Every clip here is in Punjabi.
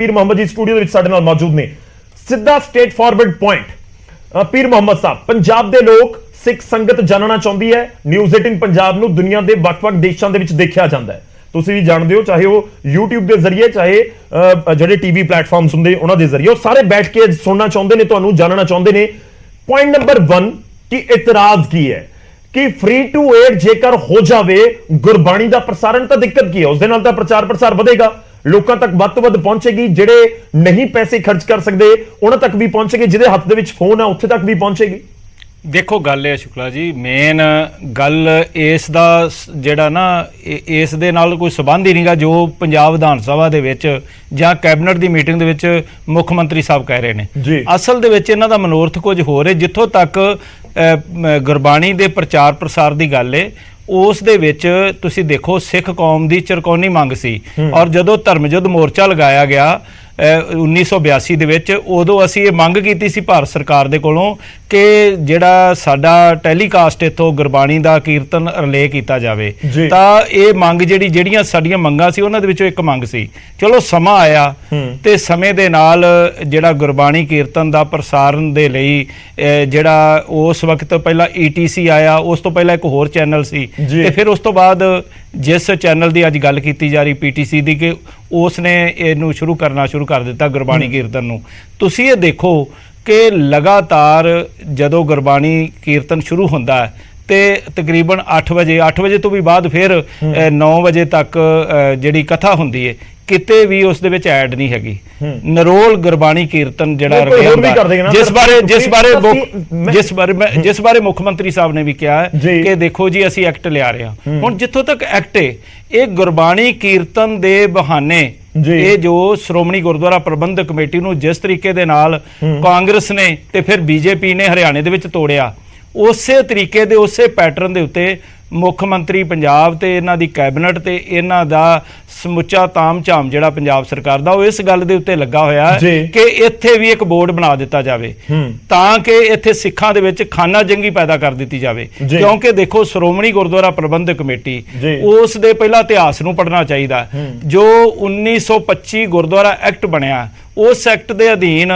पीर मुहम्मद जी स्टूडियो ਦੇ ਵਿੱਚ ਸਾਡੇ ਨਾਲ ਮੌਜੂਦ ਨੇ। ਸਿੱਧਾ ਸਟੇਟ ਫਾਰਵਰਡ ਪੁਆਇੰਟ ਪੀਰ ਮੁਹੰਮਦ ਸਾਹਿਬ, ਪੰਜਾਬ ਦੇ ਲੋਕ ਸਿੱਖ ਸੰਗਤ ਜਾਣਨਾ ਚਾਹੁੰਦੀ ਹੈ ਨਿਊਜ਼ 18 ਪੰਜਾਬ ਨੂੰ ਦੁਨੀਆ ਦੇ ਵੱਖ-ਵੱਖ ਦੇਸ਼ਾਂ ਦੇ ਵਿੱਚ ਦੇਖਿਆ ਜਾਂਦਾ ਹੈ। ਤੁਸੀਂ ਵੀ ਜਾਣਦੇ ਹੋ, ਚਾਹੇ ਉਹ YouTube ਦੇ ਜ਼ਰੀਏ, ਚਾਹੇ ਜਿਹੜੇ ਟੀਵੀ ਪਲੇਟਫਾਰਮਸ ਹੁੰਦੇ ਉਹਨਾਂ ਦੇ ਜ਼ਰੀਏ, ਉਹ ਸਾਰੇ ਬੈਠ ਕੇ ਸੁਣਨਾ ਚਾਹੁੰਦੇ ਨੇ, ਤੁਹਾਨੂੰ ਜਾਣਨਾ ਚਾਹੁੰਦੇ ਨੇ। ਪੁਆਇੰਟ ਨੰਬਰ 1 ਕਿ ਇਤਰਾਜ਼ ਕੀ ਹੈ ਕਿ ਫ੍ਰੀ ਟੂ ਏਅਰ ਜੇਕਰ ਹੋ ਜਾਵੇ ਗੁਰਬਾਣੀ ਦਾ ਪ੍ਰਸਾਰਣ ਤਾਂ ਦਿੱਕਤ ਕੀ ਹੈ? ਉਸ ਦੇ ਨਾਲ ਤਾਂ ਪ੍ਰਚਾਰ ਪ੍ਰਸਾਰ ਵਧੇਗਾ, ਲੋਕਾਂ ਤੱਕ ਵੱਧ ਤੋਂ ਵੱਧ ਪਹੁੰਚੇਗੀ। ਜਿਹੜੇ ਨਹੀਂ ਪੈਸੇ ਖਰਚ ਕਰ ਸਕਦੇ ਉਹਨਾਂ ਤੱਕ ਵੀ ਪਹੁੰਚੇਗੀ, ਜਿਹਦੇ ਹੱਥ ਦੇ ਵਿੱਚ ਫੋਨ ਆ ਉੱਥੇ ਤੱਕ ਵੀ ਪਹੁੰਚੇਗੀ। देखो गल है शुक्ला जी, मेन गल इस दा जेड़ा ना इस दे नाल कोई संबंध ही नहीं गा जो पंजाब विधान सभा दे विच जां कैबिनेट दी मीटिंग दे विच मुख मंत्री साहब कह रहे ने। असल दे विच इन्हां दा मनोरथ कुछ होर है। जिथों तक गुरबाणी दे प्रचार प्रसार दी गल है, उस दे विच तुसीं देखो सिख कौम दी चरकौनी मंग सी, और जदों धर्म युद्ध मोर्चा लगाया गया 1982 ਦੇ ਵਿੱਚ, ਉਦੋਂ ਅਸੀਂ ਇਹ ਮੰਗ ਕੀਤੀ ਸੀ ਭਾਰਤ ਸਰਕਾਰ ਦੇ ਕੋਲੋਂ ਕਿ ਜਿਹੜਾ ਸਾਡਾ ਟੈਲੀਕਾਸਟ ਇੱਥੋਂ ਗੁਰਬਾਣੀ ਦਾ ਕੀਰਤਨ ਰਿਲੇ ਕੀਤਾ ਜਾਵੇ। ਤਾਂ ਇਹ ਮੰਗ ਜਿਹੜੀਆਂ ਸਾਡੀਆਂ ਮੰਗਾਂ ਸੀ ਉਹਨਾਂ ਦੇ ਵਿੱਚੋਂ ਇੱਕ ਮੰਗ ਸੀ। ਚਲੋ ਸਮਾਂ ਆਇਆ ਤੇ ਸਮੇਂ ਦੇ ਨਾਲ ਜਿਹੜਾ ਗੁਰਬਾਣੀ ਕੀਰਤਨ ਦਾ ਪ੍ਰਸਾਰਣ ਦੇ ਲਈ ਜਿਹੜਾ ਉਸ ਵਕਤ ਪਹਿਲਾਂ ETC ਆਇਆ, ਉਸ ਤੋਂ ਪਹਿਲਾਂ ਇੱਕ ਹੋਰ ਚੈਨਲ ਸੀ, ਤੇ ਫਿਰ ਉਸ ਤੋਂ ਬਾਅਦ ਜਿਸ ਚੈਨਲ ਦੀ ਅੱਜ ਗੱਲ ਕੀਤੀ ਜਾ ਰਹੀ PTC ਦੀ, ਕਿ ਉਸ ਨੇ ਇਹਨੂੰ ਸ਼ੁਰੂ ਕਰ ਦਿੱਤਾ ਗੁਰਬਾਣੀ ਕੀਰਤਨ ਨੂੰ। ਤੁਸੀਂ ਇਹ ਦੇਖੋ ਕਿ ਲਗਾਤਾਰ ਜਦੋਂ ਗੁਰਬਾਣੀ ਕੀਰਤਨ ਸ਼ੁਰੂ ਹੁੰਦਾ ਹੈ ਤੇ ਤਕਰੀਬਨ 8 ਵਜੇ ਤੋਂ ਵੀ ਬਾਅਦ ਫਿਰ 9 ਵਜੇ ਤੱਕ ਜਿਹੜੀ ਕਥਾ ਹੁੰਦੀ ਹੈ, ਕਿਤੇ ਵੀ ਉਸ ਦੇ ਵਿੱਚ ਐਡ ਨਹੀਂ ਹੈਗੀ। ਨਰੋਲ ਗੁਰਬਾਣੀ ਕੀਰਤਨ ਜਿਹੜਾ ਜਿਸ ਬਾਰੇ ਮੁੱਖ ਮੰਤਰੀ ਸਾਹਿਬ ਨੇ ਵੀ ਕਿਹਾ ਹੈ ਕਿ ਦੇਖੋ ਜੀ ਅਸੀਂ ਐਕਟ ਲਿਆ ਰਹੇ ਹਾਂ। ਹੁਣ ਜਿੱਥੋਂ ਤੱਕ ਐਕਟ ਹੈ, ਇਹ ਗੁਰਬਾਣੀ ਕੀਰਤਨ ਦੇ ਬਹਾਨੇ ਇਹ ਜੋ ਸ਼੍ਰੋਮਣੀ ਗੁਰਦੁਆਰਾ ਪ੍ਰਬੰਧਕ ਕਮੇਟੀ ਨੂੰ ਜਿਸ ਤਰੀਕੇ ਦੇ ਨਾਲ ਕਾਂਗਰਸ ਨੇ ਤੇ ਫਿਰ BJP ਨੇ ਹਰਿਆਣੇ ਦੇ ਵਿੱਚ ਤੋੜਿਆ, ਉਸੇ ਤਰੀਕੇ ਦੇ ਉਸੇ ਪੈਟਰਨ ਦੇ ਉੱਤੇ ਮੁੱਖ ਮੰਤਰੀ ਪੰਜਾਬ ਤੇ ਇਹਨਾਂ ਦੀ ਕੈਬਨਿਟ ਤੇ ਇਹਨਾਂ ਦਾ ਸਮੁੱਚਾ ਤਾਮ-ਝਾਮ ਜਿਹੜਾ ਪੰਜਾਬ ਸਰਕਾਰ ਦਾ, ਉਹ ਇਸ ਗੱਲ ਦੇ ਉੱਤੇ ਲੱਗਾ ਹੋਇਆ ਹੈ ਕਿ ਇੱਥੇ ਵੀ ਇੱਕ ਬੋਰਡ ਬਣਾ ਦਿੱਤਾ ਜਾਵੇ ਤਾਂ ਕਿ ਇੱਥੇ ਸਿੱਖਾਂ ਦੇ ਵਿੱਚ ਖਾਨਾ ਜੰਗੀ ਪੈਦਾ ਕਰ ਦਿੱਤੀ ਜਾਵੇ। ਕਿਉਂਕਿ ਦੇਖੋ ਸ਼੍ਰੋਮਣੀ ਗੁਰਦੁਆਰਾ ਪ੍ਰਬੰਧਕ ਕਮੇਟੀ, ਉਸ ਦੇ ਪਹਿਲਾਂ ਇਤਿਹਾਸ ਨੂੰ ਪੜ੍ਹਨਾ ਚਾਹੀਦਾ। ਜੋ 1925 ਗੁਰਦੁਆਰਾ ਐਕਟ ਬਣਿਆ, ਉਸ ਐਕਟ ਦੇ ਅਧੀਨ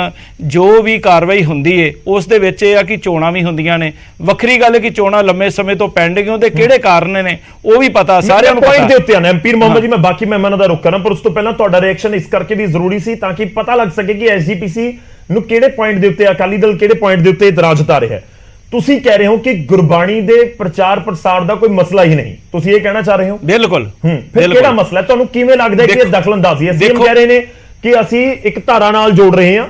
ਜੋ ਵੀ ਕਾਰਵਾਈ ਹੁੰਦੀ ਹੈ ਉਸ ਦੇ ਵਿੱਚ ਇਹ ਆ ਕਿ ਚੋਣਾਂ ਵੀ ਹੁੰਦੀਆਂ ਨੇ। ਵੱਖਰੀ ਗੱਲ ਹੈ ਕਿ ਚੋਣਾਂ ਲੰਮੇ ਸਮੇਂ ਤੋਂ ਪੈਂਡਿੰਗ ਹੁੰਦੇ, ਕਿਹੜੇ ਕਾਰਨ ਨੇ ਉਹ ਵੀ ਪਤਾ ਸਾਰਿਆਂ ਨੂੰ ਪਤਾ ਦੇ ਉੱਤੇ ਆਣਾ। ਪੀਰ ਮੁਹੰਮਦ ਜੀ, ਮੈਂ ਬਾਕੀ ਮਹਿਮਾਨਾਂ ਦਾ ਰੁਖ ਕਰਾਂ, ਪਰ ਉਸ ਤੋਂ ਪਹਿਲਾਂ ਤੁਹਾਡਾ ਰਿਐਕਸ਼ਨ ਇਸ ਕਰਕੇ ਵੀ ਜ਼ਰੂਰੀ ਸੀ ਤਾਂ ਕਿ ਪਤਾ ਲੱਗ ਸਕੇ ਕਿ SGPC ਨੂੰ ਕਿਹੜੇ ਪੁਆਇੰਟ ਦੇ ਉੱਤੇ, ਅਕਾਲੀ ਦਲ ਕਿਹੜੇ ਪੁਆਇੰਟ ਦੇ ਉੱਤੇ ਇਤਰਾਜ਼ ਜਤਾ ਰਿਹਾ ਹੈ। ਤੁਸੀਂ ਕਹਿ ਰਹੇ ਹੋ ਕਿ ਗੁਰਬਾਣੀ ਦੇ ਪ੍ਰਚਾਰ ਪ੍ਰਸਾਰ ਦਾ ਕੋਈ ਮਸਲਾ ਹੀ ਨਹੀਂ, ਤੁਸੀਂ ਇਹ ਕਹਿਣਾ ਚਾਹ ਰਹੇ ਹੋ? ਬਿਲਕੁਲ। ਫਿਰ ਕਿਹੜਾ ਮਸਲਾ ਹੈ? ਤੁਹਾਨੂੰ ਕਿਵੇਂ ਲੱਗਦਾ ਹੈ ਕਿ ਇਹ ਦਖਲਅੰਦਾਜ਼ੀ ਹੈ? ਸੀਐਮ ਕਹਿ ਰਹੇ ਨੇ ਕਿ ਅਸੀਂ ਇੱਕ ਧਾਰਾ ਨਾਲ ਜੋੜ ਰਹੇ ਹਾਂ,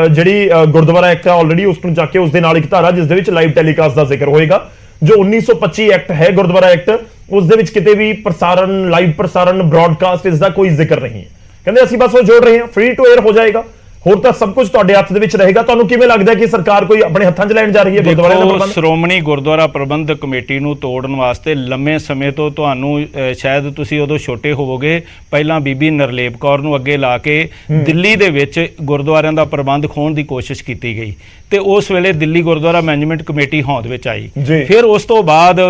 ਜਿਹੜੀ ਗੁਰਦੁਆਰਾ ਐਕਟ ਹੈ ਆਲਰੇਡੀ, ਉਸ ਨੂੰ ਜਾ ਕੇ ਉਸ ਦੇ ਨਾਲ ਇੱਕ ਧਾਰਾ ਜਿਸ ਦੇ ਵਿੱਚ ਲਾਈਵ ਟੈਲੀਕਾਸਟ ਦਾ ਜ਼ਿਕਰ ਹੋਏਗਾ। ਜੋ 1925 ਐਕਟ ਹੈ ਗੁਰਦੁਆਰਾ ਐਕਟ, ਉਸ ਦੇ ਵਿੱਚ ਕਿਤੇ ਵੀ ਪ੍ਰਸਾਰਣ, ਲਾਈਵ ਪ੍ਰਸਾਰਣ, ਬ੍ਰੌਡਕਾਸਟ, ਇਸ ਦਾ ਕੋਈ ਜ਼ਿਕਰ ਨਹੀਂ ਹੈ। ਕਹਿੰਦੇ ਅਸੀਂ ਬਸ ਉਹ ਜੋੜ ਰਹੇ ਹਾਂ, ਫ੍ਰੀ ਟੂ ਏਅਰ ਹੋ ਜਾਏਗਾ, ਹੋਰ ਤਾਂ ਸਭ ਕੁਝ ਤੁਹਾਡੇ ਹੱਥ ਦੇ ਵਿੱਚ ਰਹੇਗਾ। ਤੁਹਾਨੂੰ ਕਿਵੇਂ ਲੱਗਦਾ ਕਿ ਸਰਕਾਰ ਕੋਈ ਆਪਣੇ ਹੱਥਾਂ 'ਚ ਲੈਣ ਜਾ ਰਹੀ ਹੈ ਗੁਰਦੁਆਰੇ ਦਾ ਪ੍ਰਬੰਧ? ਸ਼੍ਰੋਮਣੀ ਗੁਰਦੁਆਰਾ ਪ੍ਰਬੰਧਕ ਕਮੇਟੀ ਨੂੰ ਤੋੜਨ ਵਾਸਤੇ ਲੰਮੇ ਸਮੇਂ ਤੋਂ, ਤੁਹਾਨੂੰ ਸ਼ਾਇਦ ਤੁਸੀਂ ਉਦੋਂ ਛੋਟੇ ਹੋਵੋਗੇ, ਪਹਿਲਾਂ ਬੀਬੀ ਨਰਲੇਪ ਕੌਰ ਨੂੰ ਅੱਗੇ ਲਾ ਕੇ ਦਿੱਲੀ ਦੇ ਵਿੱਚ ਗੁਰਦੁਆਰਿਆਂ ਦਾ ਪ੍ਰਬੰਧ ਖੋਹਣ ਦੀ ਕੋਸ਼ਿਸ਼ ਕੀਤੀ ਗਈ, ਤੇ ਉਸ ਵੇਲੇ ਦਿੱਲੀ ਗੁਰਦੁਆਰਾ ਮੈਨੇਜਮੈਂਟ ਕਮੇਟੀ ਹੋਂਦ ਵਿੱਚ ਆਈ। ਫਿਰ ਉਸ ਤੋਂ ਬਾਅਦ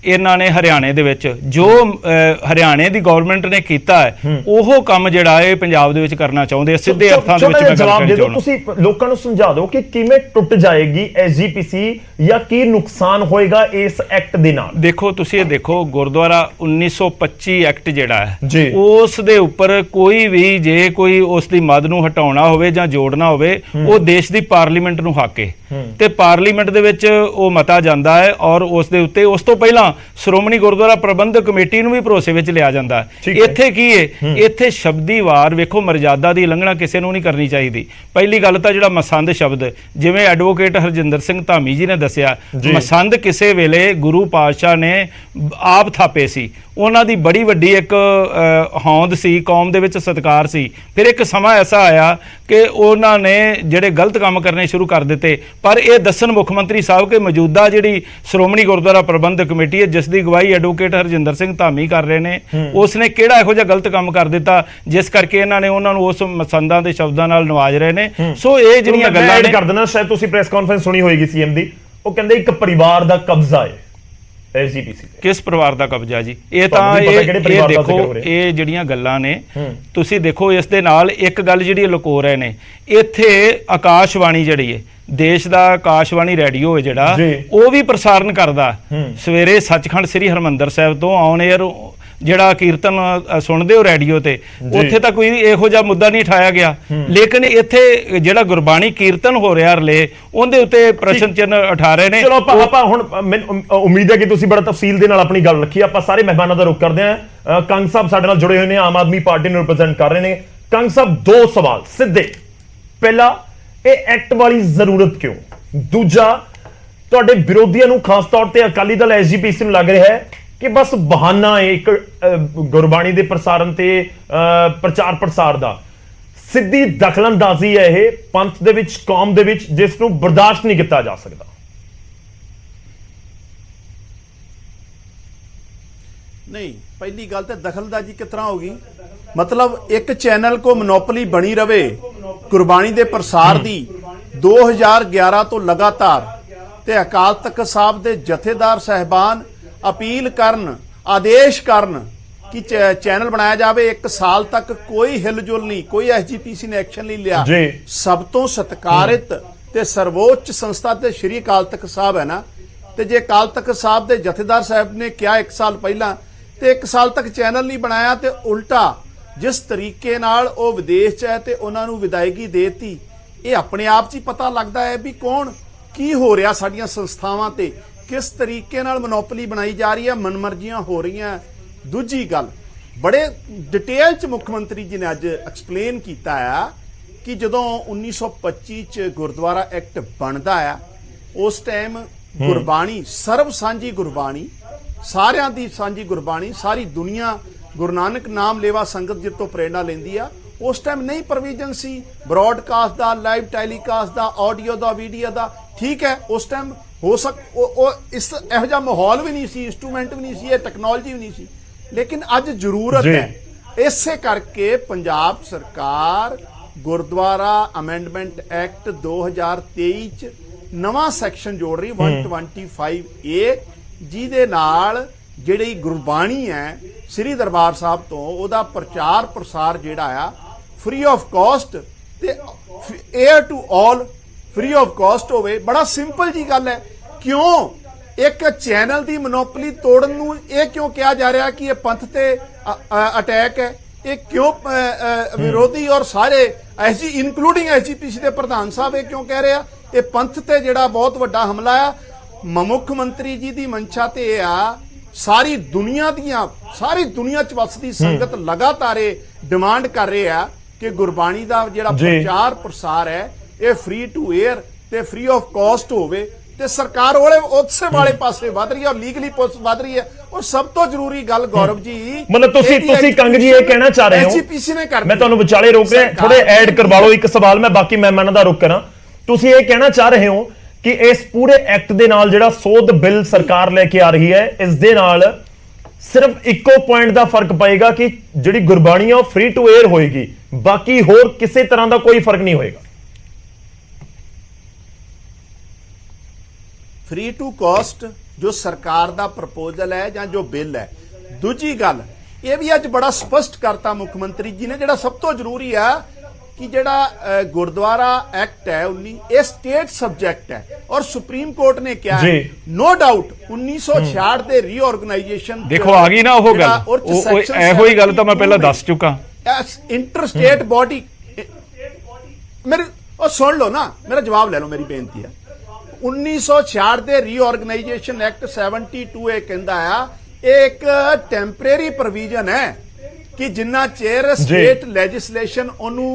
ਇਹਨਾਂ ਨੇ ਹਰਿਆਣੇ ਦੇ ਵਿੱਚ ਜੋ ਹਰਿਆਣੇ ਦੀ ਗਵਰਨਮੈਂਟ ਨੇ ਕੀਤਾ ਹੈ, ਉਹ ਕੰਮ ਜਿਹੜਾ ਇਹ ਪੰਜਾਬ ਦੇ ਵਿੱਚ ਕਰਨਾ ਚਾਹੁੰਦੇ। ਸਿੱਧੇ ਅਰਥਾਂ ਦੇ ਵਿੱਚ ਜਵਾਬ ਦੇ ਦਿਓ, ਤੁਸੀਂ ਲੋਕਾਂ ਨੂੰ ਸਮਝਾ ਦਿਓ ਕਿ ਕਿਵੇਂ ਟੁੱਟ ਜਾਏਗੀ SGPC ਜਾਂ ਕੀ ਨੁਕਸਾਨ ਹੋਏਗਾ ਇਸ ਐਕਟ ਦੇ ਨਾਲ। ਦੇਖੋ ਤੁਸੀਂ ਇਹ ਦੇਖੋ, ਗੁਰਦੁਆਰਾ 1925 ਐਕਟ ਜਿਹੜਾ ਹੈ, ਉਸ ਦੇ ਉੱਪਰ ਕੋਈ ਵੀ ਜੇ ਕੋਈ ਉਸ ਦੀ ਮਦ ਨੂੰ ਹਟਾਉਣਾ ਹੋਵੇ ਜਾਂ ਜੋੜਨਾ ਹੋਵੇ, ਉਹ ਦੇਸ਼ ਦੀ ਪਾਰਲੀਮੈਂਟ ਨੂੰ ਹੱਕ ਹੈ, ਤੇ ਪਾਰਲੀਮੈਂਟ ਦੇ ਵਿੱਚ ਉਹ ਮਤਾ ਜਾਂਦਾ ਹੈ, ਔਰ ਉਸ ਦੇ ਉੱਤੇ ਉਸ ਤੋਂ ਪਹਿਲਾਂ ਸ਼੍ਰੋਮਣੀ ਗੁਰਦੁਆਰਾ ਪ੍ਰਬੰਧਕ ਕਮੇਟੀ ਨੂੰ ਵੀ ਭਰੋਸੇ ਵਿੱਚ ਲਿਆ ਜਾਂਦਾ ਹੈ। ਇੱਥੇ ਕੀ ਹੈ, ਇੱਥੇ ਸ਼ਬਦੀ ਵਾਰ ਵੇਖੋ, ਮਰਜ਼ਾਦਾ ਦੀ ਉਲੰਘਣਾ ਕਿਸੇ ਨੂੰ ਨਹੀਂ ਕਰਨੀ ਚਾਹੀਦੀ। ਪਹਿਲੀ ਗੱਲ ਤਾਂ ਜਿਹੜਾ ਮਸੰਦ ਸ਼ਬਦ, ਜਿਵੇਂ ਐਡਵੋਕੇਟ ਹਰਜਿੰਦਰ ਸਿੰਘ ਧਾਮੀ ਜੀ ਨੇ ਦੱਸਿਆ, ਮਸੰਦ ਕਿਸੇ ਵੇਲੇ ਗੁਰੂ ਪਾਤਸ਼ਾਹ ਨੇ ਆਪ ਥਾਪੇ ਸੀ, ਉਹਨਾਂ ਦੀ ਬੜੀ ਵੱਡੀ ਇੱਕ ਹੋਂਦ ਸੀ, ਕੌਮ ਦੇ ਵਿੱਚ ਸਤਿਕਾਰ ਸੀ। ਫਿਰ ਇੱਕ ਸਮਾਂ ਐਸਾ ਆਇਆ ਕਿ ਉਹਨਾਂ ਨੇ ਜਿਹੜੇ ਗਲਤ ਕੰਮ ਕਰਨੇ ਸ਼ੁਰੂ ਕਰ ਦਿੱਤੇ, ਪਰ ਇਹ ਦੱਸਣ ਮੁੱਖ ਮੰਤਰੀ ਸਾਹਿਬ ਕਿ ਮੌਜੂਦਾ ਜਿਹੜੀ ਸ਼੍ਰੋਮਣੀ ਗੁਰਦੁਆਰਾ ਪ੍ਰਬੰਧਕ ਕਮੇਟੀ ਹੈ, ਜਿਸ ਦੀ ਅਗਵਾਈ ਐਡਵੋਕੇਟ ਹਰਜਿੰਦਰ ਸਿੰਘ ਧਾਮੀ ਕਰ ਰਹੇ ਨੇ, ਉਸ ਨੇ ਕਿਹੜਾ ਇਹੋ ਜਿਹਾ ਗਲਤ ਕੰਮ ਕਰ ਦਿੱਤਾ ਜਿਸ ਕਰਕੇ ਇਹਨਾਂ ਨੇ ਉਹਨਾਂ ਨੂੰ ਉਸ ਮਸੰਦਾਂ ਦੇ ਸ਼ਬਦਾਂ ਨਾਲ ਨਵਾਜ ਰਹੇ ਨੇ। ਸੋ ਇਹ ਜਿਹੜੀਆਂ ਗੱਲਾਂ ਕਰ ਦੇਣਾ, ਸ਼ਾਇਦ ਤੁਸੀਂ ਪ੍ਰੈਸ ਕਾਨਫਰੰਸ ਸੁਣੀ ਹੋਏਗੀ CM ਦੀ, ਉਹ ਕਹਿੰਦੇ ਇੱਕ ਪਰਿਵਾਰ ਦਾ ਕਬਜ਼ਾ ਹੈ, ਐਸਜੀਪੀਸੀ ਕਿਸ ਪਰਿਵਾਰ ਦਾ ਕਬਜ਼ਾ ਜੀ? ਇਹ ਤਾਂ ਤੁਹਾਨੂੰ ਵੀ ਪਤਾ ਕਿਹੜੇ ਇਹ ਪਰਿਵਾਰ ਦਾ ਦੇਖੋ, ਜ਼ਿਕਰ ਹੋ ਰਿਹਾ। ਇਹ ਜਿਹੜੀਆਂ ਗੱਲਾਂ ਨੇ ਤੁਸੀਂ ਦੇਖੋ, ਇਸ ਦੇ ਨਾਲ ਇੱਕ ਗੱਲ ਜਿਹੜੀ ਲੁਕੋ ਰਹੇ ਨੇ, ਇੱਥੇ ਆਕਾਸ਼ਵਾਣੀ ਜਿਹੜੀ ਹੈ, ਦੇਸ਼ ਦਾ ਆਕਾਸ਼ਵਾਣੀ ਰੇਡੀਓ ਹੈ ਜਿਹੜਾ, ਜੀ। ਉਹ ਵੀ ਪ੍ਰਸਾਰਣ ਕਰਦਾ ਸਵੇਰੇ ਸੱਚਖੰਡ ਸ੍ਰੀ ਹਰਿਮੰਦਰ ਸਾਹਿਬ ਤੋਂ ਔਨ 에ਅਰ ਜਿਹੜਾ ਕੀਰਤਨ ਸੁਣਦੇ ਹੋ ਰੇਡੀਓ ਤੇ, ਉੱਥੇ ਤਾਂ ਕੋਈ ਇਹੋ ਜਿਹਾ ਮੁੱਦਾ ਨਹੀਂ ਉਠਾਇਆ ਗਿਆ। ਲੇਕਿਨ ਇੱਥੇ ਜਿਹੜਾ ਗੁਰਬਾਣੀ ਕੀਰਤਨ ਹੋ ਰਿਹਾ ਰਲੇ, ਉਹਦੇ ਉੱਤੇ ਪ੍ਰਸ਼ਨ ਚਿੰਨ੍ਹ ਉਠਾ ਰਹੇ ਨੇ। ਚਲੋ ਆਪਾਂ ਹੁਣ ਮੈਨੂੰ ਉਮੀਦ ਹੈ ਕਿ ਤੁਸੀਂ ਬੜਾ ਤਫਸੀਲ ਦੇ ਨਾਲ ਆਪਣੀ ਗੱਲ ਰੱਖੀ। ਆਪਾਂ ਸਾਰੇ ਮਹਿਮਾਨਾਂ ਦਾ ਰੁਖ ਕਰਦੇ ਹਾਂ। ਕੰਗ ਸਾਹਿਬ ਸਾਡੇ ਨਾਲ ਜੁੜੇ ਹੋਏ ਨੇ, ਆਮ ਆਦਮੀ ਪਾਰਟੀ ਨੂੰ ਰਿਪਰੈਜ਼ੈਂਟ ਕਰ ਰਹੇ ਨੇ। ਕੰਗ ਸਾਹਿਬ, ਦੋ ਸਵਾਲ ਸਿੱਧੇ। ਪਹਿਲਾ, ਇਹ ਐਕਟ ਵਾਲੀ ਜ਼ਰੂਰਤ ਕਿਉਂ? ਦੂਜਾ, ਤੁਹਾਡੇ ਵਿਰੋਧੀਆਂ ਨੂੰ ਖਾਸ ਤੌਰ ਤੇ ਅਕਾਲੀ ਦਲ ਐਸਜੀਪੀਸੀ ਨੂੰ ਲੱਗ ਰਿਹਾ ਹੈ ਕਿ ਬਸ ਬਹਾਨਾ ਹੈ ਇੱਕ ਗੁਰਬਾਣੀ ਦੇ ਪ੍ਰਸਾਰਣ ਤੇ ਪ੍ਰਚਾਰ ਪ੍ਰਸਾਰ ਦਾ, ਸਿੱਧੀ ਦਖਲਅੰਦਾਜ਼ੀ ਹੈ ਇਹ ਪੰਥ ਦੇ ਵਿੱਚ, ਕੌਮ ਦੇ ਵਿੱਚ, ਜਿਸ ਨੂੰ ਬਰਦਾਸ਼ਤ ਨਹੀਂ ਕੀਤਾ ਜਾ ਸਕਦਾ। नहीं, पहली गल तो दखलअंदाजी किस तरह होगी? मतलब एक चैनल को मोनोपली बनी रवे गुरबाणी दे प्रसार दी 2011 तो लगातार, ते अकाल तख्त साहब दे जथेदार साहिबान अपील करन, आदेश करन कि चैनल बनाया जाए। एक साल तक कोई हिलजुल नहीं, कोई एसजीपीसी ने एक्शन नहीं लिया। सब तो सत्कारित ते सर्वोच्च संस्था ते श्री अकाल तख्त साहब है ना, ते जे अकाल तख्त साहब दे जथेदार साहब ने क्या एक साल पहला ਤੇ 1 ਸਾਲ ਤੱਕ ਚੈਨਲ ਨਹੀਂ ਬਣਾਇਆ, ਤੇ ਉਲਟਾ ਜਿਸ ਤਰੀਕੇ ਨਾਲ ਉਹ ਵਿਦੇਸ਼ 'ਚ ਹੈ ਤੇ ਉਹਨਾਂ ਨੂੰ ਵਿਦਾਇਗੀ ਦੇਤੀ, ਇਹ ਆਪਣੇ ਆਪ 'ਚ ਹੀ ਪਤਾ ਲੱਗਦਾ ਹੈ ਵੀ ਕੌਣ ਕੀ ਹੋ ਰਿਹਾ ਸਾਡੀਆਂ ਸੰਸਥਾਵਾਂ ਤੇ, ਕਿਸ ਤਰੀਕੇ ਨਾਲ ਮੋਨੋਪਲੀ ਬਣਾਈ ਜਾ ਰਹੀ ਹੈ, ਮਨਮਰਜ਼ੀਆਂ ਹੋ ਰਹੀਆਂ। ਦੂਜੀ ਗੱਲ, ਬੜੇ ਡਿਟੇਲ 'ਚ ਮੁੱਖ ਮੰਤਰੀ ਜੀ ਨੇ ਅੱਜ ਐਕਸਪਲੇਨ ਕੀਤਾ ਆ ਕਿ ਜਦੋਂ 1925 'ਚ ਗੁਰਦੁਆਰਾ ਐਕਟ ਬਣਦਾ ਆ, ਉਸ ਟਾਈਮ ਗੁਰਬਾਣੀ ਸਰਬ ਸਾਂਝੀ ਗੁਰਬਾਣੀ, ਸਾਰਿਆਂ ਦੀ ਸਾਂਝੀ ਗੁਰਬਾਣੀ, ਸਾਰੀ ਦੁਨੀਆ ਗੁਰੂ ਨਾਨਕ ਨਾਮ ਲੇਵਾ ਸੰਗਤ ਜਿਸ ਤੋਂ ਪ੍ਰੇਰਣਾ ਲੈਂਦੀ ਆ। ਉਸ ਟਾਈਮ ਨਹੀਂ ਪ੍ਰੋਵੀਜ਼ਨ ਸੀ ਬ੍ਰੌਡਕਾਸਟ ਦਾ, ਲਾਈਵ ਟੈਲੀਕਾਸਟ ਦਾ, ਆਡੀਓ ਦਾ, ਵੀਡੀਓ ਦਾ। ਠੀਕ ਹੈ, ਉਸ ਟਾਈਮ ਹੋ ਇਸ ਇਹੋ ਜਿਹਾ ਮਾਹੌਲ ਵੀ ਨਹੀਂ ਸੀ, ਇੰਸਟਰੂਮੈਂਟ ਵੀ ਨਹੀਂ ਸੀ, ਇਹ ਟੈਕਨੋਲੋਜੀ ਵੀ ਨਹੀਂ ਸੀ। ਲੇਕਿਨ ਅੱਜ ਜ਼ਰੂਰਤ ਹੈ। ਇਸੇ ਕਰਕੇ ਪੰਜਾਬ ਸਰਕਾਰ ਗੁਰਦੁਆਰਾ ਅਮੈਂਡਮੈਂਟ ਐਕਟ 2023 ਚ ਨਵਾਂ ਸੈਕਸ਼ਨ ਜੋੜ ਰਹੀ 125A, ਜਿਹਦੇ ਨਾਲ ਜਿਹੜੀ ਗੁਰਬਾਣੀ ਹੈ ਸ੍ਰੀ ਦਰਬਾਰ ਸਾਹਿਬ ਤੋਂ, ਉਹਦਾ ਪ੍ਰਚਾਰ ਪ੍ਰਸਾਰ ਜਿਹੜਾ ਆ ਫ੍ਰੀ ਆਫ ਕਾਸਟ ਤੇ air to all free of cost ਹੋਵੇ। ਬੜਾ ਸਿੰਪਲ ਜੀ ਗੱਲ ਹੈ। ਕਿਉਂ ਇੱਕ ਚੈਨਲ ਦੀ ਮੋਨੋਪਲੀ ਤੋੜਨ ਨੂੰ ਇਹ ਕਿਉਂ ਕਿਹਾ ਜਾ ਰਿਹਾ ਕਿ ਇਹ ਪੰਥ ਤੇ ਅਟੈਕ ਹੈ? ਇਹ ਕਿਉਂ ਵਿਰੋਧੀ ਔਰ ਸਾਰੇ ਇਨਕਲੂਡਿੰਗ ਐਸਜੀਪੀਸੀ ਦੇ ਪ੍ਰਧਾਨ ਸਾਹਿਬ ਇਹ ਕਿਉਂ ਕਹਿ ਰਹੇ ਆ ਇਹ ਪੰਥ ਤੇ ਜਿਹੜਾ ਬਹੁਤ ਵੱਡਾ ਹਮਲਾ ਆ? ਮੁੱਖ ਮੰਤਰੀ ਜੀ ਦੀ ਮਨਸ਼ਾ ਤੇ ਇਹ ਆ, ਸਾਰੀ ਦੁਨੀਆ ਚ ਵਸਦੀ ਸੰਗਤ ਲਗਾਤਾਰ ਡਿਮਾਂਡ ਕਰ ਰਹੇ ਆ ਕਿ ਗੁਰਬਾਣੀ ਦਾ ਜਿਹੜਾ ਪ੍ਰਚਾਰ ਪ੍ਰਸਾਰ ਹੈ ਇਹ ਫ੍ਰੀ ਟੂ 에ਅਰ ਤੇ ਫ੍ਰੀ ਆਫ ਕਾਸਟ ਹੋਵੇ, ਤੇ ਸਰਕਾਰ ਉਸੇ ਵਾਲੇ ਪਾਸੇ ਵਧ ਰਹੀ ਹੈ ਔਰ ਲੀਗਲੀ ਵਧ ਰਹੀ ਹੈ। ਔਰ ਸਭ ਤੋਂ ਜ਼ਰੂਰੀ ਗੱਲ ਗੌਰਵ ਜੀ, ਮਤਲਬ ਤੁਸੀਂ ਕੰਗ ਜੀ ਇਹ ਕਹਿਣਾ ਚਾਹ ਰਹੇ ਹੋ, ਐਸਜੀਪੀਸੀ ਨੇ ਕਰ, ਮੈਂ ਤੁਹਾਨੂੰ ਵਿਚਾਲੇ ਰੋਕ ਰਿਹਾ, ਥੋੜੇ ਐਡ ਕਰਵਾ ਲਓ ਇੱਕ ਸਵਾਲ, ਮੈਂ ਬਾਕੀ ਮਹਿਮਾਨਾਂ ਦਾ ਰੁਖ ਕਰਾਂ। ਤੁਸੀਂ ਇਹ ਕਹਿਣਾ ਚਾਹ ਰਹੇ ਹੋ ਕਿ ਇਸ ਪੂਰੇ ਐਕਟ ਦੇ ਨਾਲ ਜਿਹੜਾ ਸੋਧ ਬਿੱਲ ਸਰਕਾਰ ਲੈ ਕੇ ਆ ਰਹੀ ਹੈ, ਇਸ ਦੇ ਨਾਲ ਸਿਰਫ ਇੱਕੋ ਪੁਆਇੰਟ ਦਾ ਫਰਕ ਪਏਗਾ ਕਿ ਜਿਹੜੀ ਗੁਰਬਾਣੀ ਆ ਉਹ ਫ੍ਰੀ ਟੂ 에ਅਰ ਹੋਏਗੀ, ਬਾਕੀ ਹੋਰ ਕਿਸੇ ਤਰ੍ਹਾਂ ਦਾ ਕੋਈ ਫਰਕ ਨਹੀਂ ਹੋਏਗਾ। ਫ੍ਰੀ ਟੂ ਕਾਸਟ ਜੋ ਸਰਕਾਰ ਦਾ ਪ੍ਰਪੋਜ਼ਲ ਹੈ ਜਾਂ ਜੋ ਬਿੱਲ ਹੈ। ਦੂਜੀ ਗੱਲ ਇਹ ਵੀ ਅੱਜ ਬੜਾ ਸਪਸ਼ਟ ਕਰਤਾ ਮੁੱਖ ਮੰਤਰੀ ਜੀ ਨੇ, ਜਿਹੜਾ ਸਭ ਤੋਂ ਜ਼ਰੂਰੀ ਆ ਕਿ ਜਿਹੜਾ ਗੁਰਦੁਆਰਾ ਐਕਟ ਹੈ 19, ਇਹ ਸਟੇਟ ਸਬਜੈਕਟ ਹੈ ਔਰ ਸੁਪਰੀਮ ਕੋਰਟ ਨੇ ਕਿਹਾ ਨੋ ਡਾਊਟ 1966 ਦੇ ਰੀਆਰਗੇਨਾਈਜੇਸ਼ਨ ਦੇਖੋ ਆ ਗਈ ਨਾ ਉਹ ਗੱਲ, ਇਹੋ ਹੀ ਗੱਲ ਤਾਂ ਮੈਂ ਪਹਿਲਾਂ ਦੱਸ ਚੁੱਕਾ। ਇੰਟਰ ਸਟੇਟ ਬਾਡੀ ਮੇਰੀ ਸੁਣ ਲਓ ਨਾ, ਮੇਰਾ ਜਵਾਬ ਲੈ ਲਓ, ਮੇਰੀ ਬੇਨਤੀ ਹੈ। 1966 ਦੇ ਰੀਆਰਗੇਨਾਈਜੇਸ਼ਨ ਐਕਟ 72 ਇਹ ਕਹਿੰਦਾ ਆ ਇਹ ਇੱਕ ਟੈਂਪਰੇਰੀ ਪ੍ਰੋਵੀਜ਼ਨ ਹੈ ਕਿ ਜਿੰਨਾ ਚਿਰ ਸਟੇਟ ਲੈਜਿਸਲੇਸ਼ਨ ਉਹਨੂੰ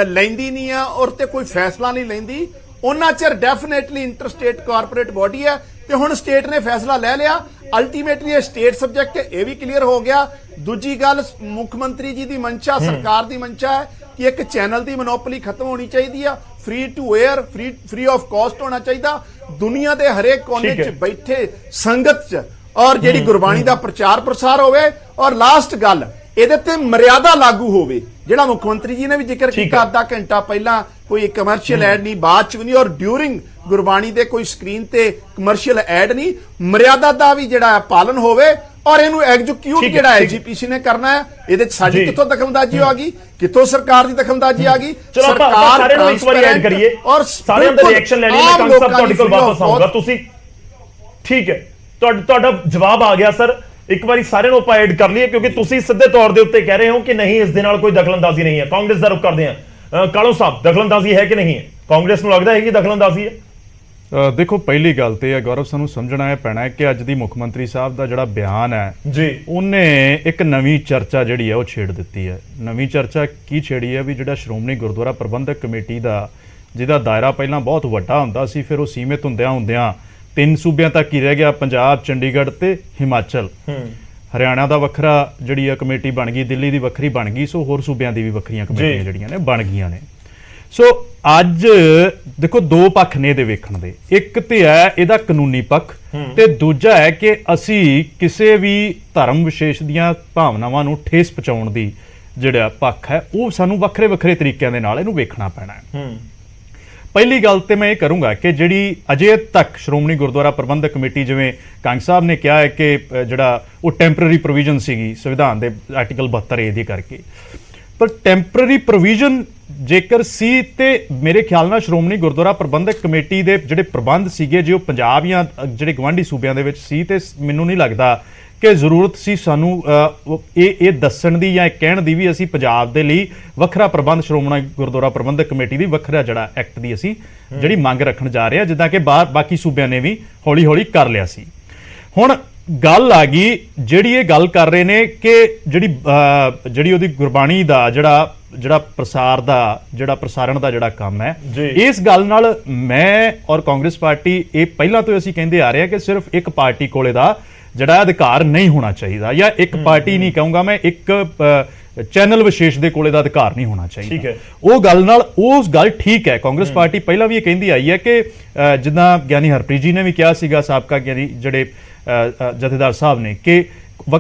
ਲੈਂਦੀ ਨਹੀਂ ਆ ਔਰ ਤੇ ਕੋਈ ਫੈਸਲਾ ਨਹੀਂ ਲੈਂਦੀ, ਉਹਨਾਂ ਚਿਰ ਡੈਫੀਨੇਟਲੀ ਇੰਟਰਸਟੇਟ ਕਾਰਪੋਰੇਟ ਬਾਡੀ ਹੈ। ਤੇ ਹੁਣ ਸਟੇਟ ਨੇ ਫੈਸਲਾ ਲੈ ਲਿਆ, ਅਲਟੀਮੇਟਲੀ ਇਹ ਸਟੇਟ ਸਬਜੈਕਟ ਹੈ, ਇਹ ਵੀ ਕਲੀਅਰ ਹੋ ਗਿਆ। ਦੂਜੀ ਗੱਲ, ਮੁੱਖ ਮੰਤਰੀ ਜੀ ਦੀ ਮਨਸ਼ਾ, ਸਰਕਾਰ ਦੀ ਮਨਸ਼ਾ ਹੈ ਕਿ ਇੱਕ ਚੈਨਲ ਦੀ ਮੋਨੋਪਲੀ ਖਤਮ ਹੋਣੀ ਚਾਹੀਦੀ ਆ, free to air, free of cost ਹੋਣਾ ਚਾਹੀਦਾ, ਦੁਨੀਆ ਦੇ ਹਰੇਕ ਕੋਨੇ 'ਚ ਬੈਠੇ ਸੰਗਤ 'ਚ, ਔਰ ਜਿਹੜੀ ਗੁਰਬਾਣੀ ਦਾ ਪ੍ਰਚਾਰ ਪ੍ਰਸਾਰ ਹੋਵੇ। ਔਰ ਲਾਸਟ ਗੱਲ, ਇਹਦੇ ਤੇ ਮਰਿਆਦਾ ਲਾਗੂ ਹੋਵੇ। ਜਿਹੜਾ ਮੁੱਖ ਮੰਤਰੀ ਜੀ ਨੇ ਵੀ ਜ਼ਿਕਰ ਕੀਤਾ ਅੱਧਾ ਘੰਟਾ ਪਹਿਲਾਂ, ਕੋਈ ਕਮਰਸ਼ੀਅਲ ਐਡ ਨਹੀਂ, ਬਾਅਦ ਚ ਵੀ ਨਹੀਂ, ਔਰ ਡਿਊਰਿੰਗ ਗੁਰਬਾਣੀ ਦੇ ਕੋਈ ਸਕਰੀਨ ਤੇ ਕਮਰਸ਼ੀਅਲ ਐਡ ਨਹੀਂ, ਮਰਿਆਦਾ ਦਾ ਵੀ ਜਿਹੜਾ ਪਾਲਨ ਹੋਵੇ। ਔਰ ਇਹਨੂੰ ਐਗਜ਼ੀਕਿਊਟ ਜਿਹੜਾ ਐਲਜੀਪੀਸੀ ਨੇ ਕਰਨਾ ਹੈ। ਇਹਦੇ ਚ ਸਾਡੀ ਕਿੱਥੋਂ ਦਖਲਅੰਦਾਜ਼ੀ ਆ ਗਈ, ਕਿੱਥੋਂ ਸਰਕਾਰ ਦੀ ਦਖਲਅੰਦਾਜ਼ੀ ਆ ਗਈ? ਸਰਕਾਰ ਸਾਰਿਆਂ ਨੂੰ ਇੱਕ ਵਾਰੀ ਐਡ ਕਰੀਏ ਔਰ ਸਾਰਿਆਂ ਦਾ ਰਿਐਕਸ਼ਨ ਲੈਣੇ ਮੈਂ ਕੰਗ ਸਾਹਿਬ ਤੁਹਾਡੇ ਕੋਲ ਵਾਪਸ ਆਉਂਗਾ। ਤੁਸੀਂ ਠੀਕ ਹੈ, ਤੁਹਾਡਾ ਜਵਾਬ ਆ ਗਿਆ ਸਰ। ਇੱਕ ਵਾਰੀ ਸਾਰਿਆਂ ਨੂੰ ਆਪਾਂ ਐਡ ਕਰ ਲਈਏ ਕਿਉਂਕਿ ਤੁਸੀਂ ਸਿੱਧੇ ਤੌਰ ਦੇ ਉੱਤੇ ਕਹਿ ਰਹੇ ਹੋ ਕਿ ਨਹੀਂ ਇਸ ਦੇ ਨਾਲ ਕੋਈ ਦਖਲਅੰਦਾਜ਼ੀ ਨਹੀਂ ਹੈ। ਕਾਂਗਰਸ ਦਾ ਰੁਖ ਕਰਦੇ ਆ। ਕਾਲੋ ਸਾਹਿਬ, ਦਖਲਅੰਦਾਜ਼ੀ ਹੈ ਕਿ ਨਹੀਂ ਹੈ? ਕਾਂਗਰਸ ਨੂੰ ਲੱਗਦਾ ਹੈ ਕਿ ਦਖਲਅੰਦਾਜ਼ੀ ਹੈ? ਦੇਖੋ, ਪਹਿਲੀ ਗੱਲ ਤੇ ਹੈ ਗੌਰਵ, ਸਾਨੂੰ ਸਮਝਣਾ ਇਹ ਪੈਣਾ ਹੈ ਕਿ ਅੱਜ ਦੀ ਮੁੱਖ ਮੰਤਰੀ ਸਾਹਿਬ ਦਾ ਜਿਹੜਾ ਬਿਆਨ ਹੈ ਜੀ, ਉਹਨੇ ਇੱਕ ਨਵੀਂ ਚਰਚਾ ਜਿਹੜੀ ਹੈ ਉਹ ਛੇੜ ਦਿੱਤੀ ਹੈ। ਨਵੀਂ ਚਰਚਾ ਕੀ ਛੇੜੀ ਹੈ ਵੀ ਜਿਹੜਾ ਸ਼੍ਰੋਮਣੀ ਗੁਰਦੁਆਰਾ ਪ੍ਰਬੰਧਕ ਕਮੇਟੀ ਦਾ ਜਿਹਦਾ ਦਾਇਰਾ ਪਹਿਲਾਂ ਬਹੁਤ ਵੱਡਾ ਹੁੰਦਾ ਸੀ, ਫਿਰ ਉਹ ਸੀਮਿਤ ਹੁੰਦਿਆਂ 3 ਸੂਬਿਆਂ ਤੱਕ ਹੀ ਰਹਿ ਗਿਆ, ਪੰਜਾਬ, ਚੰਡੀਗੜ੍ਹ ਤੇ ਹਿਮਾਚਲ। ਹਰਿਆਣਾ ਦਾ ਵੱਖਰਾ ਜਿਹੜੀ ਆ ਕਮੇਟੀ ਬਣ ਗਈ, ਦਿੱਲੀ ਦੀ ਵੱਖਰੀ ਬਣ ਗਈ, ਸੋ ਹੋਰ ਸੂਬਿਆਂ ਦੀ ਵੀ ਵੱਖਰੀਆਂ ਕਮੇਟੀਆਂ ਜਿਹੜੀਆਂ ਨੇ ਬਣ ਗਈਆਂ ਨੇ। ਸੋ ਅੱਜ ਦੇਖੋ, 2 ਪੱਖ ਨੇ ਇਹਦੇ ਵੇਖਣ ਦੇ। ਇੱਕ ਤੇ ਹੈ ਇਹਦਾ ਕਾਨੂੰਨੀ ਪੱਖ ਤੇ ਦੂਜਾ ਹੈ ਕਿ ਅਸੀਂ ਕਿਸੇ ਵੀ ਧਰਮ ਵਿਸ਼ੇਸ਼ ਦੀਆਂ ਭਾਵਨਾਵਾਂ ਨੂੰ ਠੇਸ ਪਹੁੰਚਾਉਣ ਦੀ ਜਿਹੜਾ ਪੱਖ ਹੈ ਉਹ ਸਾਨੂੰ ਵੱਖਰੇ ਵੱਖਰੇ ਤਰੀਕਿਆਂ ਦੇ ਨਾਲ ਇਹਨੂੰ ਵੇਖਣਾ ਪੈਣਾ ਹੈ। ਪਹਿਲੀ ਗੱਲ ਤੇ ਮੈਂ ਇਹ ਕਰੂੰਗਾ ਕਿ ਜਿਹੜੀ ਅਜੇ ਤੱਕ ਸ਼੍ਰੋਮਣੀ ਗੁਰਦੁਆਰਾ ਪ੍ਰਬੰਧਕ ਕਮੇਟੀ, ਜਿਵੇਂ ਕੰਗ ਸਾਹਿਬ ਨੇ ਕਿਹਾ ਹੈ ਕਿ ਜਿਹੜਾ ਉਹ ਟੈਂਪਰੇਰੀ ਪ੍ਰੋਵੀਜ਼ਨ ਸੀਗੀ ਸੰਵਿਧਾਨ ਦੇ ਆਰਟੀਕਲ 72A ਦੀ ਕਰਕੇ, ਪਰ ਟੈਂਪਰੇਰੀ ਪ੍ਰੋਵੀਜ਼ਨ ਜੇਕਰ ਸੀ ਤੇ ਮੇਰੇ ਖਿਆਲ ਨਾਲ ਸ਼੍ਰੋਮਣੀ ਗੁਰਦੁਆਰਾ ਪ੍ਰਬੰਧਕ ਕਮੇਟੀ ਦੇ ਜਿਹੜੇ ਪ੍ਰਬੰਧ ਸੀਗੇ ਜੇ ਉਹ ਪੰਜਾਬ ਜਾਂ ਜਿਹੜੇ ਗਵਾਂਢੀ ਸੂਬਿਆਂ ਦੇ ਵਿੱਚ ਸੀ, ਤੇ ਮੈਨੂੰ ਨਹੀਂ ਲੱਗਦਾ ਕਿ ਜ਼ਰੂਰਤ ਸੀ ਸਾਨੂੰ ਇਹ ਦੱਸਣ ਦੀ ਜਾਂ ਇਹ ਕਹਿਣ ਦੀ ਵੀ ਅਸੀਂ ਪੰਜਾਬ ਦੇ ਲਈ ਵੱਖਰਾ ਪ੍ਰਬੰਧ ਸ਼੍ਰੋਮਣੀ ਗੁਰਦੁਆਰਾ ਪ੍ਰਬੰਧਕ ਕਮੇਟੀ ਦੀ ਵੱਖਰਾ ਜਿਹੜਾ ਐਕਟ ਦੀ ਅਸੀਂ ਜਿਹੜੀ ਮੰਗ ਰੱਖਣ ਜਾ ਰਹੇ ਹਾਂ, ਜਿੱਦਾਂ ਕਿ ਬਾਕੀ ਸੂਬਿਆਂ ਨੇ ਵੀ ਹੌਲੀ ਹੌਲੀ ਕਰ ਲਿਆ ਸੀ। ਹੁਣ ਗੱਲ ਆ ਗਈ ਜਿਹੜੀ ਇਹ ਗੱਲ ਕਰ ਰਹੇ ਨੇ ਕਿ ਜਿਹੜੀ ਉਹਦੀ ਗੁਰਬਾਣੀ ਦਾ ਜਿਹੜਾ ਪ੍ਰਸਾਰਣ ਦਾ ਜਿਹੜਾ ਕੰਮ ਹੈ, ਇਸ ਗੱਲ ਨਾਲ ਮੈਂ ਔਰ ਕਾਂਗਰਸ ਪਾਰਟੀ ਇਹ ਪਹਿਲਾਂ ਤੋਂ ਅਸੀਂ ਕਹਿੰਦੇ ਆ ਰਹੇ ਹਾਂ ਕਿ ਸਿਰਫ ਇੱਕ ਪਾਰਟੀ ਕੋਲੇ ਦਾ ਜਿਹੜਾ ਅਧਿਕਾਰ ਨਹੀਂ ਹੋਣਾ ਚਾਹੀਦਾ, ਜਾਂ ਇੱਕ ਪਾਰਟੀ ਨਹੀਂ ਕਹੂੰਗਾ ਮੈਂ, ਇੱਕ ਚੈਨਲ ਵਿਸ਼ੇਸ਼ ਦੇ ਕੋਲੇ ਦਾ ਅਧਿਕਾਰ ਨਹੀਂ ਹੋਣਾ ਚਾਹੀਦਾ। ਉਹ ਗੱਲ ਠੀਕ ਹੈ। ਕਾਂਗਰਸ ਪਾਰਟੀ ਪਹਿਲਾਂ ਵੀ ਇਹ ਕਹਿੰਦੀ ਆਈ ਹੈ ਕਿ ਜਿੱਦਾਂ ਗਿਆਨੀ ਹਰਪ੍ਰੀਤ ਜੀ ਨੇ ਵੀ ਕਿਹਾ ਸੀਗਾ, ਸਾਬਕਾ ਗਿਆਨੀ ਜਿਹੜੇ ਜਥੇਦਾਰ ਸਾਹਿਬ ਨੇ, ਕਿ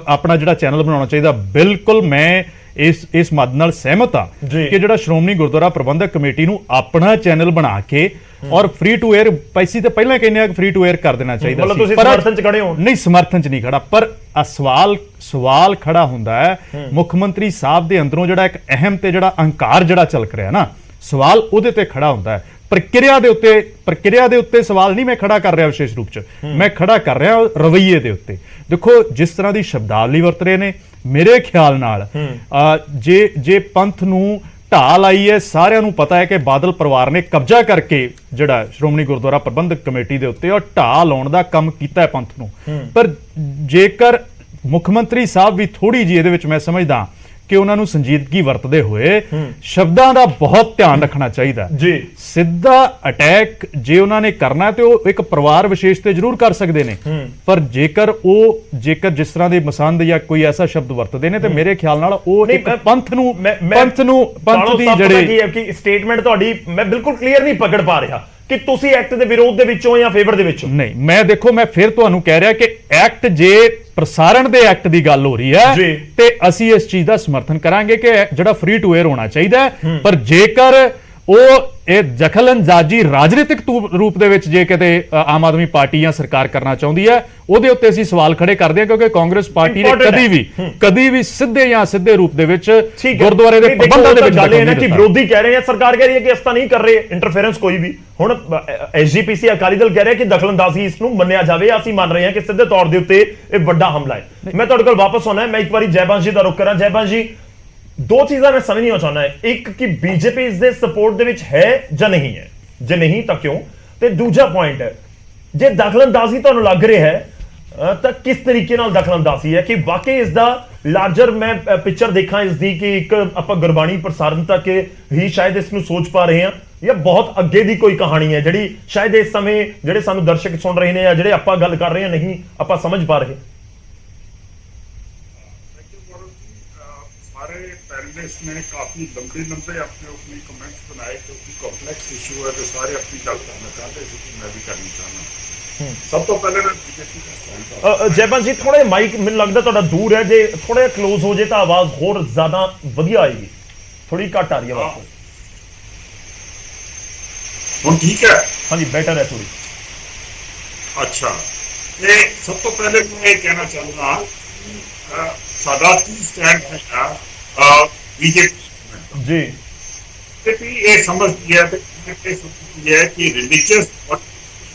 ਆਪਣਾ ਜਿਹੜਾ ਚੈਨਲ ਬਣਾਉਣਾ ਚਾਹੀਦਾ। ਬਿਲਕੁਲ ਮੈਂ ਇਸ ਮੱਦ ਨਾਲ ਸਹਿਮਤ ਹਾਂ ਕਿ ਜਿਹੜਾ ਸ਼੍ਰੋਮਣੀ ਗੁਰਦੁਆਰਾ ਪ੍ਰਬੰਧਕ ਕਮੇਟੀ ਨੂੰ ਆਪਣਾ ਚੈਨਲ ਬਣਾ ਕੇ ਔਰ ਫ੍ਰੀ ਟੂ 에ਅਰ, ਪੈਸੀ ਤੇ ਪਹਿਲਾਂ ਕਹਿੰਦੇ ਆ ਕਿ ਫ੍ਰੀ ਟੂ 에ਅਰ ਕਰ ਦੇਣਾ ਚਾਹੀਦਾ ਸੀ। ਤੁਸੀਂ ਸਮਰਥਨ ਚ ਖੜੇ ਹੋ? ਨਹੀਂ, ਸਮਰਥਨ ਚ ਨਹੀਂ ਖੜਾ, ਪਰ ਸਵਾਲ ਖੜਾ ਹੁੰਦਾ ਹੈ ਮੁੱਖ ਮੰਤਰੀ ਸਾਹਿਬ ਦੇ ਅੰਦਰੋਂ ਜਿਹੜਾ ਇੱਕ ਅਹਿਮ ਤੇ ਜਿਹੜਾ ਅਹੰਕਾਰ ਜਿਹੜਾ ਝਲਕ ਰਿਹਾ ਨਾ, ਸਵਾਲ ਉਹਦੇ ਤੇ ਖੜਾ ਹੁੰਦਾ ਹੈ। ਪ੍ਰਕਿਰਿਆ ਦੇ ਉੱਤੇ ਸਵਾਲ ਨਹੀਂ ਮੈਂ ਖੜਾ ਕਰ ਰਿਹਾ ਵਿਸ਼ੇਸ਼ ਰੂਪ ਚ, ਮੈਂ ਖੜਾ ਕਰ ਰਿਹਾ ਰਵੱਈਏ ਦੇ ਉੱਤੇ। ਦੇਖੋ, ਜਿਸ ਤਰ੍ਹਾਂ ਦੀ ਸ਼ਬਦਾਵਲੀ ਵਰਤ ਰਹੇ ਨੇ, ਮੇਰੇ ਖਿਆਲ ਨਾਲ ਜੇ ਪੰਥ ਨੂੰ ਢਾਹ ਲਾਈ ਹੈ, ਸਾਰਿਆਂ ਨੂੰ ਪਤਾ ਹੈ ਕਿ ਬਾਦਲ ਪਰਿਵਾਰ ਨੇ ਕਬਜ਼ਾ ਕਰਕੇ ਜਿਹੜਾ ਸ਼੍ਰੋਮਣੀ ਗੁਰਦੁਆਰਾ ਪ੍ਰਬੰਧਕ ਕਮੇਟੀ ਦੇ ਉੱਤੇ ਉਹ ਢਾਹ ਲਾਉਣ ਦਾ ਕੰਮ ਕੀਤਾ ਹੈ ਪੰਥ ਨੂੰ। ਪਰ ਜੇਕਰ ਮੁੱਖ ਮੰਤਰੀ ਸਾਹਿਬ ਵੀ ਥੋੜੀ ਜਿਹੀ ਇਹਦੇ ਵਿੱਚ ਮੈਂ ਸਮਝਦਾ ਕਿ ਉਹਨਾਂ ਨੂੰ ਸੰਜੀਦਗੀ ਵਰਤਦੇ ਹੋਏ ਸ਼ਬਦਾਂ ਦਾ ਬਹੁਤ ਧਿਆਨ ਰੱਖਣਾ ਚਾਹੀਦਾ ਜੀ। ਸਿੱਧਾ ਅਟੈਕ ਜੇ ਉਹਨਾਂ ਨੇ ਕਰਨਾ ਤੇ ਉਹ ਇੱਕ ਪਰਿਵਾਰ ਵਿਸ਼ੇਸ਼ ਤੇ ਜ਼ਰੂਰ ਕਰ ਸਕਦੇ ਨੇ, ਪਰ ਜੇਕਰ ਜਿਸ ਤਰ੍ਹਾਂ ਦੇ ਮਸੰਦ ਜਾਂ ਕੋਈ ਐਸਾ ਸ਼ਬਦ ਵਰਤਦੇ ਨੇ ਤੇ ਮੇਰੇ ਖਿਆਲ ਨਾਲ ਉਹ ਇੱਕ ਪੰਥ ਦੀ ਜਿਹੜੀ ਸਟੇਟਮੈਂਟ ਤੁਹਾਡੀ ਮੈਂ ਬਿਲਕੁਲ ਕਲੀਅਰ ਨਹੀਂ ਪਕੜ ਪਾ ਰਿਹਾ ਕਿ ਤੁਸੀਂ ਐਕਟ ਦੇ ਵਿਰੋਧ ਦੇ ਵਿੱਚੋਂ ਜਾਂ ਫੇਵਰ ਦੇ ਵਿੱਚੋਂ। ਨਹੀਂ, ਮੈਂ ਫਿਰ ਤੁਹਾਨੂੰ ਕਹਿ ਰਿਹਾ ਕਿ ਐਕਟ ਜੇ ਪ੍ਰਸਾਰਣ ਦੇ ਐਕਟ ਦੀ ਗੱਲ ਹੋ ਰਹੀ ਹੈ ਤੇ ਅਸੀਂ ਇਸ ਚੀਜ਼ ਦਾ ਸਮਰਥਨ ਕਰਾਂਗੇ ਕਿ ਜਿਹੜਾ ਫ੍ਰੀ ਟੂ 에ਅਰ ਹੋਣਾ ਚਾਹੀਦਾ ਹੈ। ਪਰ ਜੇਕਰ ਉਹ ਇਹ ਦਖਲਅੰਦਾਜ਼ੀ ਰਾਜਨੀਤਿਕ ਰੂਪ ਦੇ ਵਿੱਚ ਜੇ ਕਿਤੇ ਆਮ ਆਦਮੀ ਪਾਰਟੀ ਜਾਂ ਸਰਕਾਰ ਕਰਨਾ ਚਾਹੁੰਦੀ ਹੈ, ਉਹਦੇ ਉੱਤੇ ਅਸੀਂ ਸਵਾਲ ਖੜੇ ਕਰਦੇ ਹਾਂ, ਕਿਉਂਕਿ ਕਾਂਗਰਸ ਪਾਰਟੀ ਨੇ ਕਦੀ ਵੀ ਸਿੱਧੇ ਜਾਂ ਸਿੱਧੇ ਰੂਪ ਦੇ ਵਿੱਚ ਗੁਰਦੁਆਰੇ ਦੇ ਪ੍ਰਬੰਧਾਂ ਦੇ ਵਿੱਚ ਗੱਲ ਇਹ ਨਾ ਕਿ ਵਿਰੋਧੀ ਕਹਿ ਰਹੇ ਆ, ਸਰਕਾਰ ਕਹਿ ਰਹੀ ਹੈ ਕਿ ਇਸ ਤਾਂ ਨਹੀਂ ਕਰ ਰਹੇ ਇੰਟਰਫੇਰੈਂਸ ਕੋਈ ਵੀ। ਹੁਣ ਐਸਜੀਪੀਸੀ ਅਕਾਲੀ ਦਲ ਕਹਿ ਰਿਹਾ ਕਿ ਦਖਲਅੰਦਾਜ਼ੀ ਇਸ ਨੂੰ ਮੰਨਿਆ ਜਾਵੇ। ਅਸੀਂ ਮੰਨ ਰਹੇ ਹਾਂ ਕਿ ਸਿੱਧੇ ਤੌਰ ਦੇ ਉੱਤੇ ਇਹ ਵੱਡਾ ਹਮਲਾ ਹੈ। ਮੈਂ ਤੁਹਾਡੇ ਕੋਲ ਵਾਪਸ ਆਉਣਾ ਹੈ। ਮੈਂ ਇੱਕ ਵਾਰੀ ਜੈਬੰਸ਼ ਜੀ ਦਾ ਰੁਖ ਕਰਾਂ। ਜੈਬੰਸ਼ ਜੀ, 2 ਚੀਜ਼ਾਂ ਮੈਂ ਸਮਝਣੀਆਂ ਚਾਹੁੰਦਾ ਹੈ। ਇੱਕ ਕਿ ਬੀਜੇਪੀ ਇਸ ਦੇ ਸਪੋਰਟ ਦੇ ਵਿੱਚ ਹੈ ਜਾਂ ਨਹੀਂ ਹੈ, ਜੇ ਨਹੀਂ ਤਾਂ ਕਿਉਂ, ਤੇ ਦੂਜਾ ਪੁਆਇੰਟ ਹੈ ਜੇ ਦਖਲਅੰਦਾਜ਼ੀ ਤੁਹਾਨੂੰ ਲੱਗ ਰਿਹਾ ਹੈ ਤਾਂ ਕਿਸ ਤਰੀਕੇ ਨਾਲ ਦਖਲਅੰਦਾਜ਼ੀ ਹੈ, ਕਿ ਵਾਕਈ ਇਸ ਦਾ ਲਾਰਜਰ ਮੈਂ ਪਿਕਚਰ ਦੇਖਾਂ ਇਸ ਦੀ ਕਿ ਇੱਕ ਆਪਾਂ ਗੁਰਬਾਣੀ ਪ੍ਰਸਾਰਣ ਤੱਕ ਹੀ ਸ਼ਾਇਦ ਇਸ ਨੂੰ ਸੋਚ ਪਾ ਰਹੇ ਹਾਂ, ਜਾਂ ਬਹੁਤ ਅੱਗੇ ਦੀ ਕੋਈ ਕਹਾਣੀ ਹੈ ਜਿਹੜੀ ਸ਼ਾਇਦ ਇਸ ਸਮੇਂ ਜਿਹੜੇ ਸਾਨੂੰ ਦਰਸ਼ਕ ਸੁਣ ਰਹੇ ਨੇ ਜਾਂ ਜਿਹੜੇ ਆਪਾਂ ਗੱਲ ਕਰ ਰਹੇ ਹਾਂ ਨਹੀਂ ਆਪਾਂ ਸਮਝ ਪਾ ਰਹੇ। ने काफी लंबे अपने कमेंट्स बनाए क्योंकि कॉम्प्लेक्स इशू है तो सारे अपनी गल करना चाहते थे, मैं भी करनी चाहना। ਸਭ ਤੋਂ ਪਹਿਲੇ ਮੈਂ ਬੀਜੇਪੀ ਦਾ ਸਟੈਂਡ ਜੈਪਾਲ ਜੀ ਥੋੜੇ ਮਾਈਕ ਮੈਨੂੰ ਲੱਗਦਾ ਤੁਹਾਡਾ ਦੂਰ ਹੈ, ਜੇ ਥੋੜਾ ਜਿਹਾ ਕਲੋਜ਼ ਹੋ ਜੇ ਤਾਂ ਆਵਾਜ਼ ਹੋਰ ਜ਼ਿਆਦਾ ਵਧੀਆ ਆਏਗੀ। ਥੋੜੀ ਘੱਟ ਆ ਰਹੀ ਹੈ ਆਵਾਜ਼। ਹੁਣ ਠੀਕ ਹੈ। ਹਾਂਜੀ ਬੈਟਰ ਹੈ ਥੋੜੀ। ਅੱਛਾ, ਤੇ ਸਭ ਤੋਂ ਪਹਿਲੇ ਮੈਂ ਇਹ ਕਹਿਣਾ ਚਾਹੁੰਦਾ ਸਾਡਾ ਕੀ ਸਟੈਂਡ ਹੈ ਬੀਜੇਪੀ ਜੀ ਬੀਜੇਪੀ ਇਹ ਸਮਝਦੀ ਹੈ ਤੇ ਇਹ ਸਮਝਦੀ ਹੈ ਕਿ ਰਿਲੀਜੀਅਸ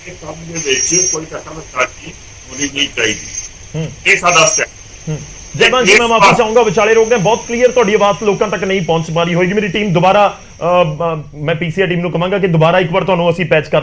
ਕੰਮ ਦੇ ਵਿੱਚ ਕੋਈ ਦਖਲਅੰਦਾਜ਼ੀ ਹੋਣੀ ਨਹੀਂ ਚਾਹੀਦੀ। ਇਹ ਸਾਡਾ ਸਟੈਂਡ। ਜੈਪਾਲ ਜੀ ਮੈਂ ਮਾਫੀ ਚਾਹੂੰਗਾ ਵਿਚਾਲੇ ਰੋਕ ਗਏ, ਬਹੁਤ ਕਲੀਅਰ ਤੁਹਾਡੀ ਆਵਾਜ਼ ਲੋਕਾਂ ਤੱਕ ਨਹੀਂ ਪਹੁੰਚ ਪਾ ਰਹੀ ਹੋਏਗੀ। ਮੇਰੀ ਟੀਮ ਦੁਬਾਰਾ ਮੈਂ ਪੀਸੀਆਰ ਟੀਮ ਨੂੰ ਕਹਾਂਗਾ ਕਿ ਦੁਬਾਰਾ ਇੱਕ ਵਾਰ ਤੁਹਾਨੂੰ ਅਸੀਂ ਪੈਚ ਕਰ ਲਈ।